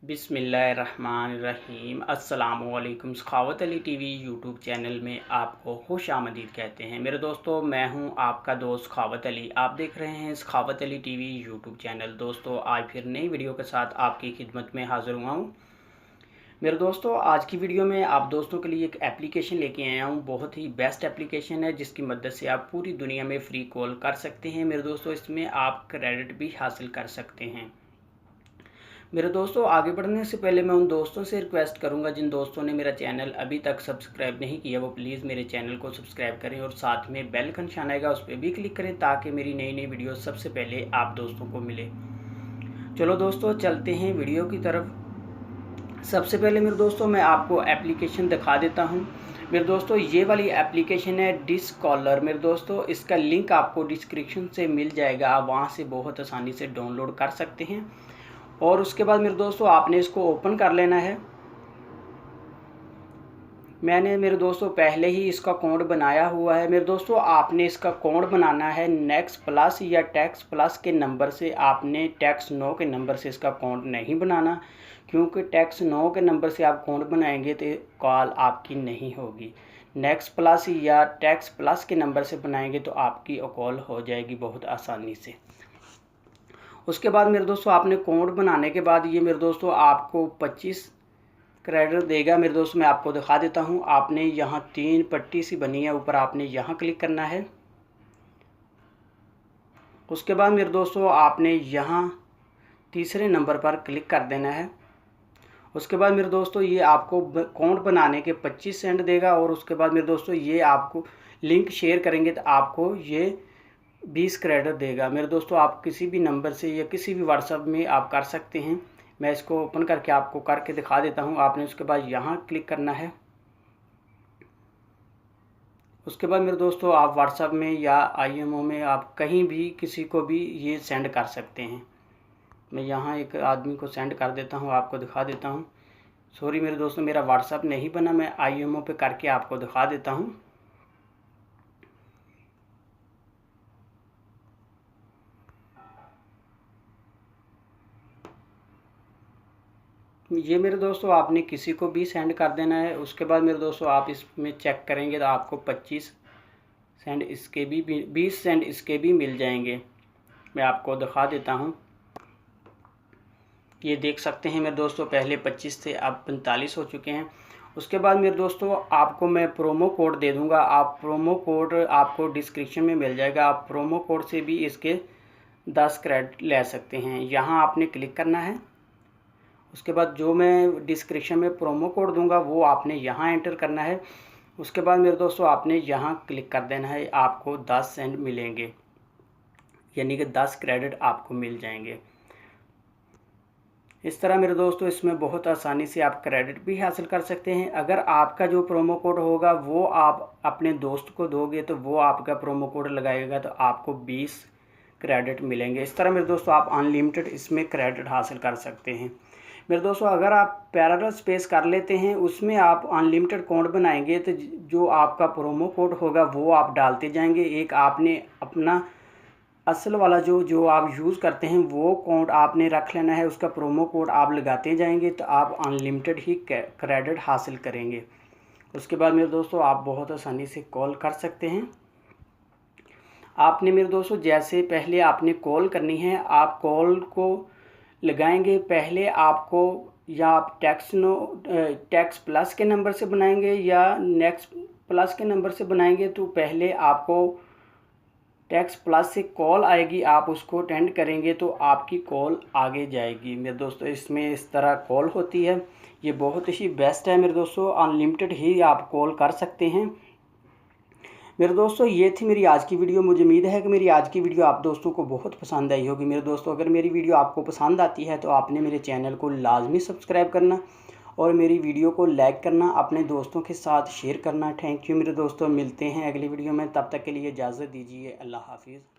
बिस्मिल्लाहिर्रहमानिर्रहीम अस्सलामुअलैकुम। सखावत Ali TV YouTube channel में आपको खुश आमदीद कहते हैं। मेरे दोस्तों, मैं हूं आपका दोस्त सखावत अली। आप देख रहे हैं सखावत अली टीवी यूट्यूब चैनल। दोस्तों, आज फिर नई वीडियो के साथ आपकी खिदमत में हाज़िर हुआ हूं। मेरे दोस्तों, आज की वीडियो में आप दोस्तों के लिए एक एप्लीकेशन लेके आया हूं। बहुत ही बेस्ट एप्लीकेशन है जिसकी मदद से आप पूरी दुनिया में फ़्री कॉल कर सकते हैं। मेरे दोस्तों, इसमें आप क्रेडिट भी हासिल कर सकते हैं। मेरे दोस्तों, आगे बढ़ने से पहले मैं उन दोस्तों से रिक्वेस्ट करूंगा जिन दोस्तों ने मेरा चैनल अभी तक सब्सक्राइब नहीं किया, वो प्लीज़ मेरे चैनल को सब्सक्राइब करें और साथ में बेल का निशान आएगा, उस पर भी क्लिक करें ताकि मेरी नई नई वीडियो सबसे पहले आप दोस्तों को मिले। चलो दोस्तों, चलते हैं वीडियो की तरफ। सबसे पहले मेरे दोस्तों, मैं आपको एप्लीकेशन दिखा देता हूँ। मेरे दोस्तों, ये वाली एप्लीकेशन है डिस्कॉलर। मेरे दोस्तों, इसका लिंक आपको डिस्क्रिप्शन से मिल जाएगा, आप वहाँ से बहुत आसानी से डाउनलोड कर सकते हैं। और उसके बाद मेरे दोस्तों, आपने इसको ओपन कर लेना है। मैंने मेरे दोस्तों पहले ही इसका अकाउंट बनाया हुआ है। मेरे दोस्तों, आपने इसका अकाउंट बनाना है नेक्स्ट प्लस या टैक्स प्लस के नंबर से। आपने टैक्स 9 के नंबर से इसका अकाउंट नहीं बनाना, क्योंकि टैक्स 9 के नंबर से आप अकाउंट बनाएंगे तो कॉल आपकी नहीं होगी। नेक्स्ट प्लस या टैक्स प्लस के नंबर से बनाएंगे तो आपकी कॉल हो जाएगी बहुत आसानी से। उसके बाद मेरे दोस्तों, आपने अकाउंट बनाने के बाद ये मेरे दोस्तों आपको 25 क्रेडिट देगा। मेरे दोस्तों, मैं आपको दिखा देता हूँ। आपने यहाँ 3 पट्टी सी बनी है ऊपर, आपने यहाँ क्लिक करना है। उसके बाद मेरे दोस्तों, आपने यहाँ तीसरे नंबर पर क्लिक कर देना है। उसके बाद मेरे दोस्तों, ये आपको अकाउंट बनाने के 25 सेंट देगा। और उसके बाद मेरे दोस्तों, ये आपको लिंक शेयर करेंगे तो आपको ये 20 क्रेडिट देगा। मेरे दोस्तों, आप किसी भी नंबर से या किसी भी व्हाट्सएप में आप कर सकते हैं। मैं इसको ओपन करके आपको करके दिखा देता हूं। आपने उसके बाद यहाँ क्लिक करना है। उसके बाद मेरे दोस्तों, आप व्हाट्सएप में या आईएमओ में आप कहीं भी किसी को भी ये सेंड कर सकते हैं। मैं यहाँ एक आदमी को सेंड कर देता हूँ, आपको दिखा देता हूँ। सॉरी मेरे दोस्तों, मेरा व्हाट्सएप नहीं बना, मैं आईएमओ पे करके आपको दिखा देता हूँ। ये मेरे दोस्तों, आपने किसी को भी सेंड कर देना है। उसके बाद मेरे दोस्तों, आप इसमें चेक करेंगे तो आपको 25 सेंड इसके भी 20 सेंड इसके भी मिल जाएंगे। मैं आपको दिखा देता हूँ। ये देख सकते हैं मेरे दोस्तों, पहले 25 थे, अब 45 हो चुके हैं। उसके बाद मेरे दोस्तों, आपको मैं प्रोमो कोड दे दूँगा। आप प्रोमो कोड आपको डिस्क्रिप्शन में मिल जाएगा। आप प्रोमो कोड से भी इसके 10 क्रेडिट ले सकते हैं। यहाँ आपने क्लिक करना है। उसके बाद जो मैं डिस्क्रिप्शन में प्रोमो कोड दूंगा वो आपने यहाँ एंटर करना है। उसके बाद मेरे दोस्तों, आपने यहाँ क्लिक कर देना है। आपको 10 सेंट मिलेंगे, यानी कि 10 क्रेडिट आपको मिल जाएंगे। इस तरह मेरे दोस्तों, इसमें बहुत आसानी से आप क्रेडिट भी हासिल कर सकते हैं। अगर आपका जो प्रोमो कोड होगा वो आप अपने दोस्त को दोगे तो वो आपका प्रोमो कोड लगाएगा तो आपको 20 क्रेडिट मिलेंगे। इस तरह मेरे दोस्तों, आप अनलिमिटेड इसमें क्रेडिट हासिल कर सकते हैं। मेरे दोस्तों, अगर आप पैरेलल स्पेस कर लेते हैं, उसमें आप अनलिमिटेड अकाउंट बनाएंगे तो जो आपका प्रोमो कोड होगा वो आप डालते जाएंगे। एक आपने अपना असल वाला जो आप यूज़ करते हैं वो अकाउंट आपने रख लेना है, उसका प्रोमो कोड आप लगाते जाएंगे तो आप अनलिमिटेड ही क्रेडिट हासिल करेंगे। उसके बाद मेरे दोस्तों, आप बहुत आसानी से कॉल कर सकते हैं। आपने मेरे दोस्तों, जैसे पहले आपने कॉल करनी है, आप कॉल को लगाएंगे। पहले आपको या आप टैक्स प्लस के नंबर से बनाएंगे या नेक्स्ट प्लस के नंबर से बनाएंगे तो पहले आपको टैक्स प्लस से कॉल आएगी, आप उसको अटेंड करेंगे तो आपकी कॉल आगे जाएगी। मेरे दोस्तों, इसमें इस तरह कॉल होती है। ये बहुत ही बेस्ट है मेरे दोस्तों, अनलिमिटेड ही आप कॉल कर सकते हैं। मेरे दोस्तों, ये थी मेरी आज की वीडियो। मुझे उम्मीद है कि मेरी आज की वीडियो आप दोस्तों को बहुत पसंद आई होगी। मेरे दोस्तों, अगर मेरी वीडियो आपको पसंद आती है तो आपने मेरे चैनल को लाजमी सब्सक्राइब करना और मेरी वीडियो को लाइक करना, अपने दोस्तों के साथ शेयर करना। थैंक यू मेरे दोस्तों, मिलते हैं अगली वीडियो में। तब तक के लिए इजाज़त दीजिए। अल्लाह हाफिज़।